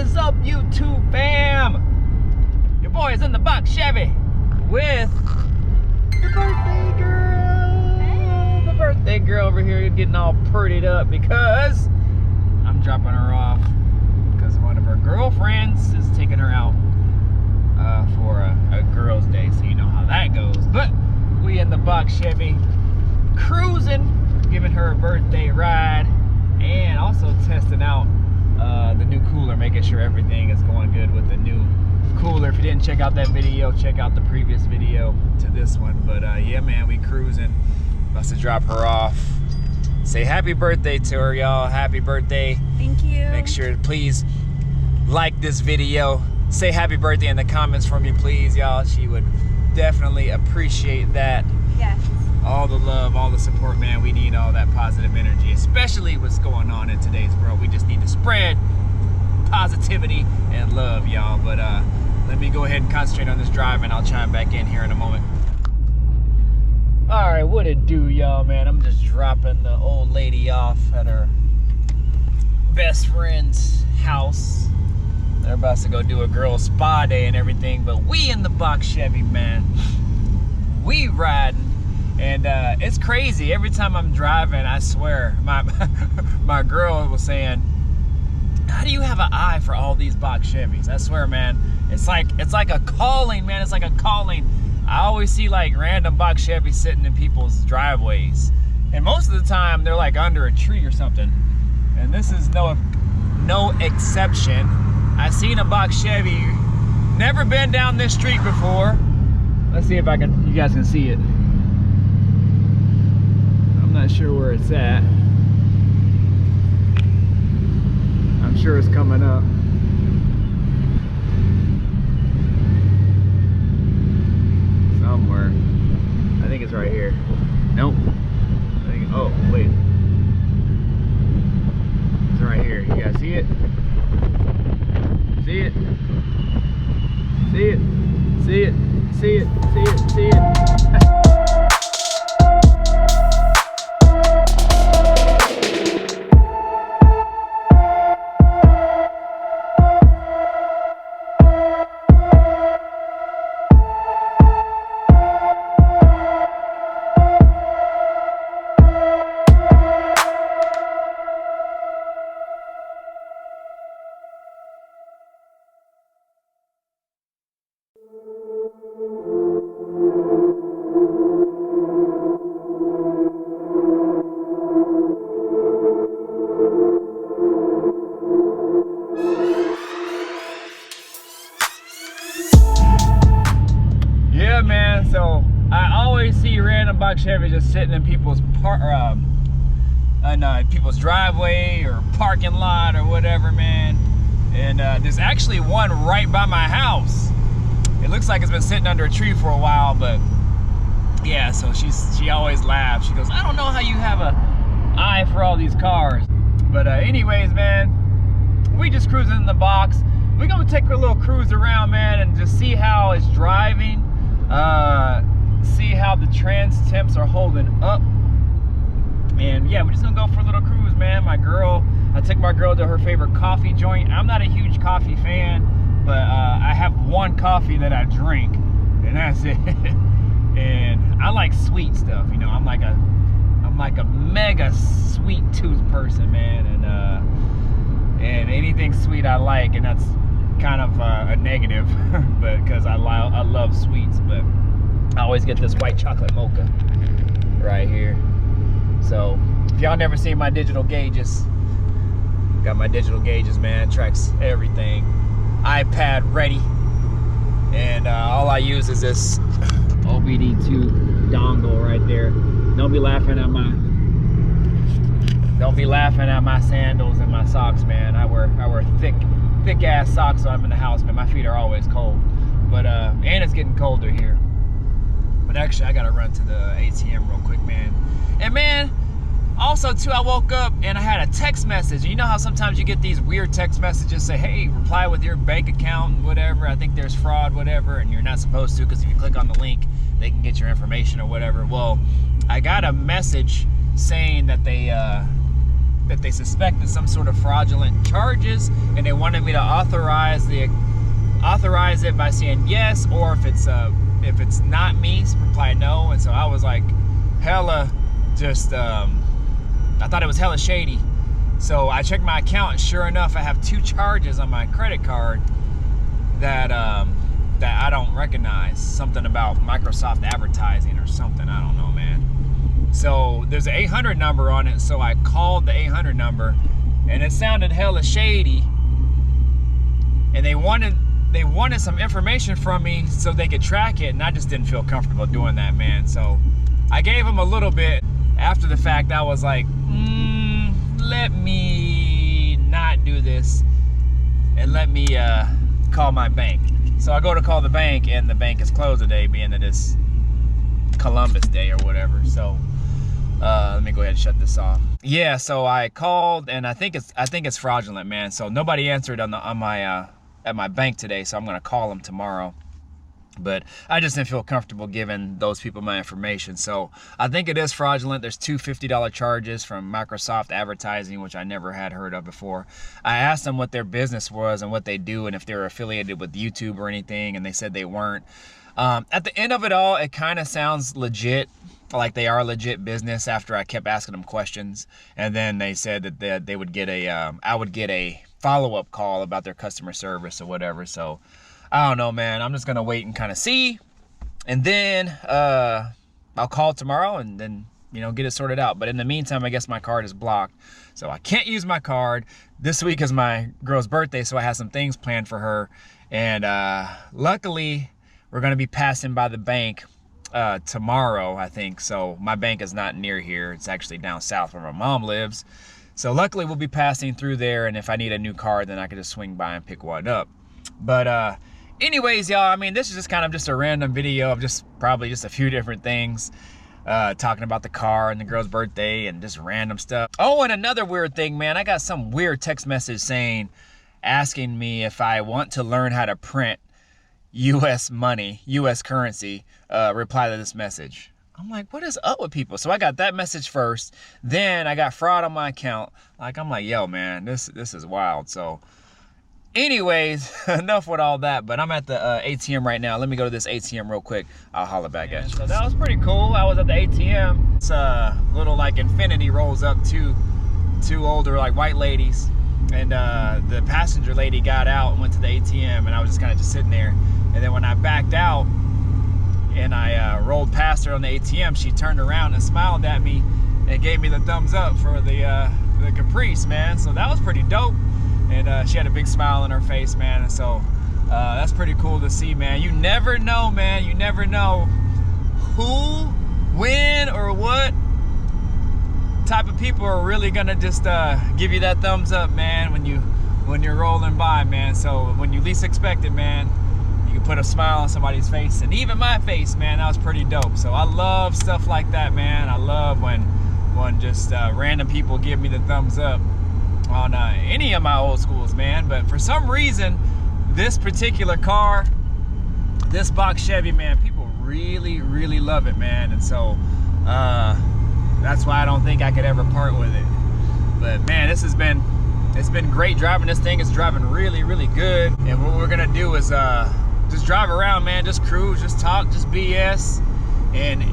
is up, YouTube fam? Your boy is in the Box Chevy with the birthday girl. Hey. The birthday girl over here getting all prettied up because I'm dropping her off because one of her girlfriends is taking her out for a girl's day, so you know how that goes. But we in the Box Chevy cruising, giving her a birthday ride, and also testing out the new cooler, making sure everything is going good with the new cooler. If you didn't check out that video, check out the previous video to this one. But yeah, man, we cruising. About to drop her off. Say happy birthday to her, y'all. Happy birthday. Thank you. Make sure to please like this video. Say happy birthday in the comments for me, please, y'all. She would definitely appreciate that. Yes. All the love, all the support, man. We need all that positive energy, especially what's going on in today's world. We just need to spread positivity and love, y'all. But let me go ahead and concentrate on this drive, and I'll chime back in here in a moment. All right, what it do, y'all, man? I'm just dropping the old lady off at her best friend's house. They're about to go do a girl spa day and everything, but we in the Box Chevy, man. We riding. And it's crazy. Every time I'm driving, I swear, my girl was saying, how do you have an eye for all these Box Chevys? I swear, man, it's like a calling, man. It's like a calling. I always see like random Box Chevys sitting in people's driveways, and most of the time they're like under a tree or something. And this is no exception. I seen a Box Chevy. Never been down this street before. Let's see if you guys can see it. I'm not sure where it's at. I'm sure it's coming up. Somewhere. I think it's right here. Nope. Oh, wait. It's right here. You guys see it? See it? See it? See it? See it? See it? See it? Yeah, man, so I always see random Box Chevy just sitting in people's people's driveway or parking lot or whatever, man. And there's actually one right by my house. It looks like it's been sitting under a tree for a while, but yeah, so she always laughs. She goes, I don't know how you have a eye for all these cars. But anyways, man, we just cruising in the box. We're gonna take a little cruise around, man, and just see how it's driving. See how the trans temps are holding up. And yeah, we're just gonna go for a little cruise, man. I took my girl to her favorite coffee joint. I'm not a huge coffee fan, but I have one coffee that I drink, and that's it. And I like sweet stuff, you know. I'm like a mega sweet tooth person, man. And anything sweet I like, and that's kind of a negative, but because I love sweets. But I always get this white chocolate mocha right here. So if y'all never seen my digital gauges, got my digital gauges, man. Tracks everything. iPad ready, and all I use is this OBD2 dongle right there. Don't be laughing at my sandals and my socks, man. I wear thick ass socks when I'm in the house, man. My feet are always cold. But and it's getting colder here. But actually, I gotta run to the ATM real quick, man. And man, also too, I woke up and I had a text message. You know how sometimes you get these weird text messages say, hey, reply with your bank account, whatever. I think there's fraud, whatever, and you're not supposed to, because if you click on the link, they can get your information or whatever. Well, I got a message saying that they that they suspected some sort of fraudulent charges, and they wanted me to authorize it by saying yes, or if it's not me, reply no. And so I was like hella just I thought it was hella shady. So I checked my account, and sure enough, I have 2 charges on my credit card that I don't recognize. Something about Microsoft advertising or something, I don't know, man. So there's an 800 number on it, so I called the 800 number, and it sounded hella shady, and they wanted some information from me so they could track it, and I just didn't feel comfortable doing that, man. So I gave them a little bit. After the fact, I was like, let me not do this, and let me call my bank. So I go to call the bank, and the bank is closed today, being that it's Columbus Day or whatever. So let me go ahead and shut this off. Yeah, so I called, and I think it's fraudulent, man. So nobody answered at my bank today, so I'm gonna call them tomorrow. But I just didn't feel comfortable giving those people my information. So I think it is fraudulent. There's 2 $50 charges from Microsoft advertising, which I never had heard of before. I asked them what their business was and what they do, and if they were affiliated with YouTube or anything, and they said they weren't. At the end of it all, it kind of sounds legit, like they are a legit business, after I kept asking them questions. And then they said that they would get I would get a follow-up call about their customer service or whatever. So I don't know, man. I'm just gonna wait and kind of see, and then I'll call tomorrow and then, you know, get it sorted out. But in the meantime, I guess my card is blocked, so I can't use my card. This week is my girl's birthday, so I have some things planned for her, and luckily we're gonna be passing by the bank tomorrow, I think. So my bank is not near here. It's actually down south where my mom lives. So luckily we'll be passing through there, and if I need a new card, then I can just swing by and pick one up. But anyways, y'all, I mean, this is just kind of just a random video of probably just a few different things, talking about the car and the girl's birthday and just random stuff. Oh, and another weird thing, man, I got some weird text message asking me if I want to learn how to print US money, US currency. Reply to this message. I'm like, what is up with people? So I got that message first, then I got fraud on my account. Like, I'm like, yo, man, this is wild. So anyways, enough with all that, but I'm at the ATM right now. Let me go to this ATM real quick. I'll holler back at you. So that was pretty cool. I was at the ATM. It's a little like infinity rolls up two older like white ladies, and the passenger lady got out and went to the ATM, and I was just kind of sitting there. And then when I backed out and I rolled past her on the ATM, she turned around and smiled at me and gave me the thumbs up for the Caprice, man. So that was pretty dope. And she had a big smile on her face, man. And so that's pretty cool to see, man. You never know, man. You never know who, when, or what type of people are really gonna just give you that thumbs up, man, when you're rolling by, man. So when you least expect it, man, you can put a smile on somebody's face, and even my face, man. That was pretty dope. So I love stuff like that, man. I love when just random people give me the thumbs up on any of my old schools, man. But for some reason, this particular car, this Box Chevy, man, people really, really love it, man. And so that's why I don't think I could ever part with it. But man, it's been great driving this thing. It's driving really, really good. And what we're gonna do is just drive around, man. Just cruise, just talk, just BS. And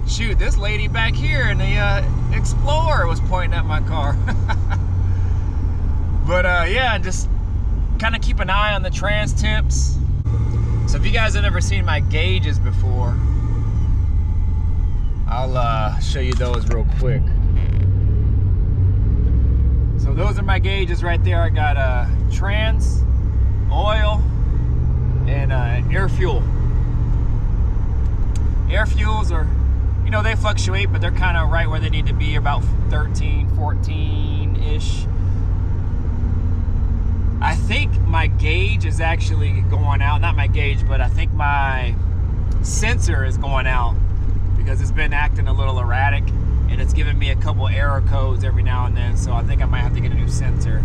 shoot, this lady back here in the Explorer was pointing at my car. But yeah, just kind of keep an eye on the trans temps. So if you guys have never seen my gauges before, I'll show you those real quick. So those are my gauges right there. I got trans, oil, and air fuel. Air fuels are, you know, they fluctuate, but they're kind of right where they need to be, about 13, 14-ish. I think my gauge is actually going out. Not my gauge, but I think my sensor is going out because it's been acting a little erratic, and it's giving me a couple error codes every now and then. So I think I might have to get a new sensor.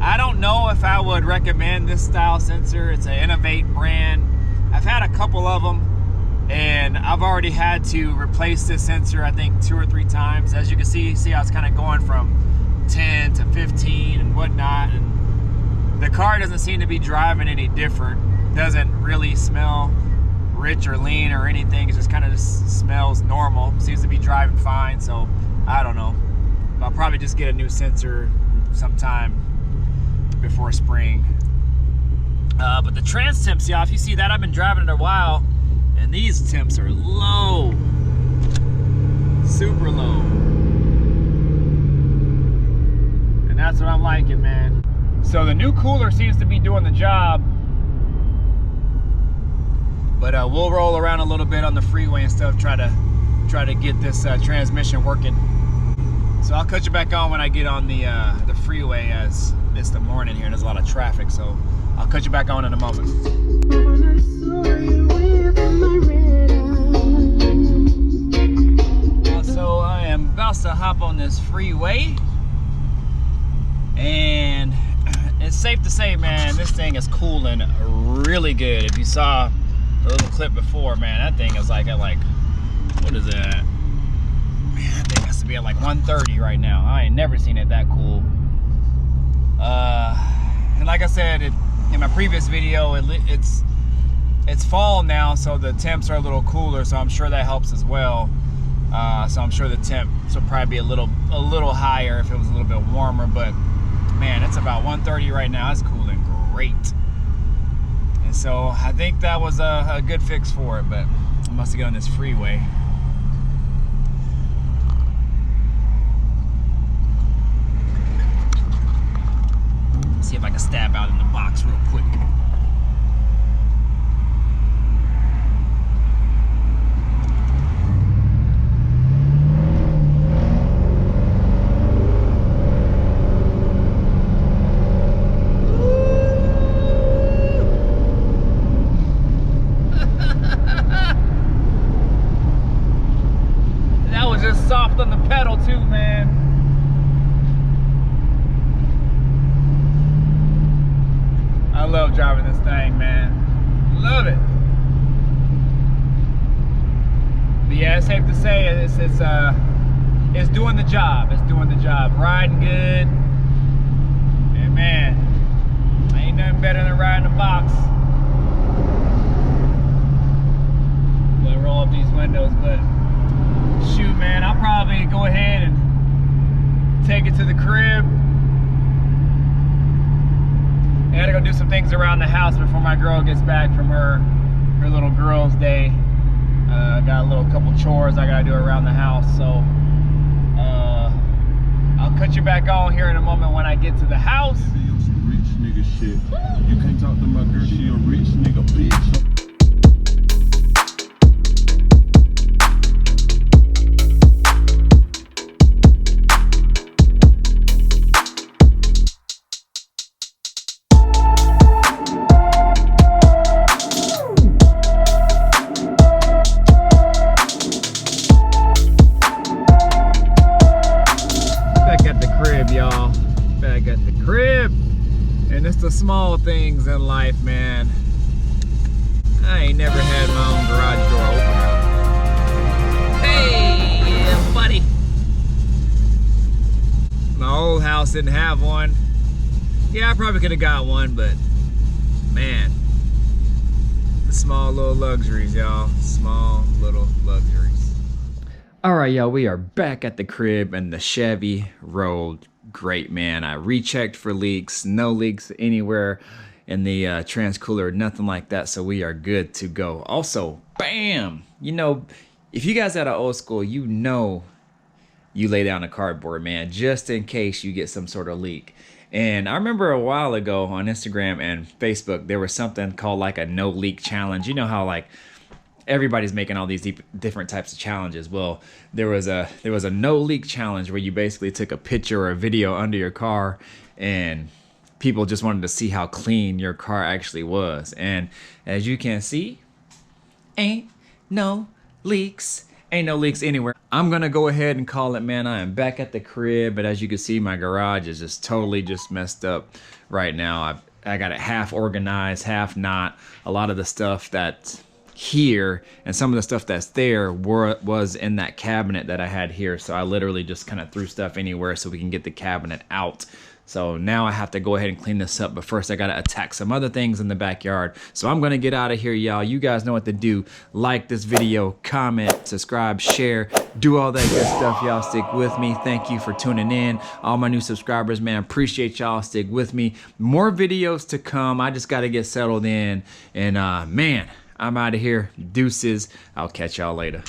I don't know if I would recommend this style sensor. It's an Innovate brand. I've had a couple of them, and I've already had to replace this sensor, I think 2 or 3 times. As you can see how it's kind of going from 10 to 15 and whatnot, and the car doesn't seem to be driving any different. Doesn't really smell rich or lean or anything. It just kind of smells normal. Seems to be driving fine, so I don't know. I'll probably just get a new sensor sometime before spring. But the trans temps, y'all, if you see that, I've been driving it a while, and these temps are low. Super low. And that's what I'm liking, man. So the new cooler seems to be doing the job. But we'll roll around a little bit on the freeway and stuff, try to get this transmission working. So I'll cut you back on when I get on the freeway, as it's the morning here and there's a lot of traffic. So I'll cut you back on in a moment. So I am about to hop on this freeway, and it's safe to say, man, this thing is cooling really good. If you saw a little clip before, man, that thing is like at what is that? Man, that thing has to be at like 130 right now. I ain't never seen it that cool. And like I said in my previous video, it's fall now, so the temps are a little cooler, so I'm sure that helps as well. So I'm sure the temps will probably be a little higher if it was a little bit warmer, but man, it's about 130 right now. It's cooling great. And so I think that was a good fix for it, but I must have got on this freeway. Let's see if I can stab out in the box real quick. Soft on the pedal too, man. I love driving this thing, man. Love it. But yeah, it's safe to say it's doing the job. It's doing the job. Riding good. And man, ain't nothing better than riding a box. Gonna roll up these windows, but shoot, man, I'll probably go ahead and take it to the crib. I gotta go do some things around the house before my girl gets back from her little girls' day. Got a couple chores I gotta do around the house, so I'll cut you back on here in a moment when I get to the house. Some rich nigga shit. You can't talk to my girl, she a rich nigga bitch. And it's the small things in life, man. I ain't never had my own garage door open. Hey, yeah, buddy. My old house didn't have one. Yeah, I probably could have got one, but man, the small little luxuries, y'all. Small little luxuries. All right, y'all, we are back at the crib, and the Chevy rolled great, man. I rechecked for leaks, no leaks anywhere in the trans cooler, nothing like that, so we are good to go. Also, bam, you know, if you guys out of old school, you know you lay down a cardboard, man, just in case you get some sort of leak. And I remember a while ago on Instagram and Facebook, there was something called like a no leak challenge. You know how like everybody's making all these different types of challenges. Well, there was a no leak challenge where you basically took a picture or a video under your car, and people just wanted to see how clean your car actually was. And as you can see, ain't no leaks anywhere. I'm gonna go ahead and call it, man. I am back at the crib, but as you can see, my garage is just totally messed up right now. I got it half organized, half not. A lot of the stuff that here, and some of the stuff that's there was in that cabinet that I had here. So I literally just kind of threw stuff anywhere so we can get the cabinet out. So now I have to go ahead and clean this up, but first I gotta attack some other things in the backyard. So I'm gonna get out of here, y'all. You guys know what to do. Like this video, comment, subscribe, share, do all that good stuff, y'all. Stick with me. Thank you for tuning in. All my new subscribers, man, appreciate y'all. Stick with me. More videos to come. I just gotta get settled in, and man, I'm out of here. Deuces. I'll catch y'all later.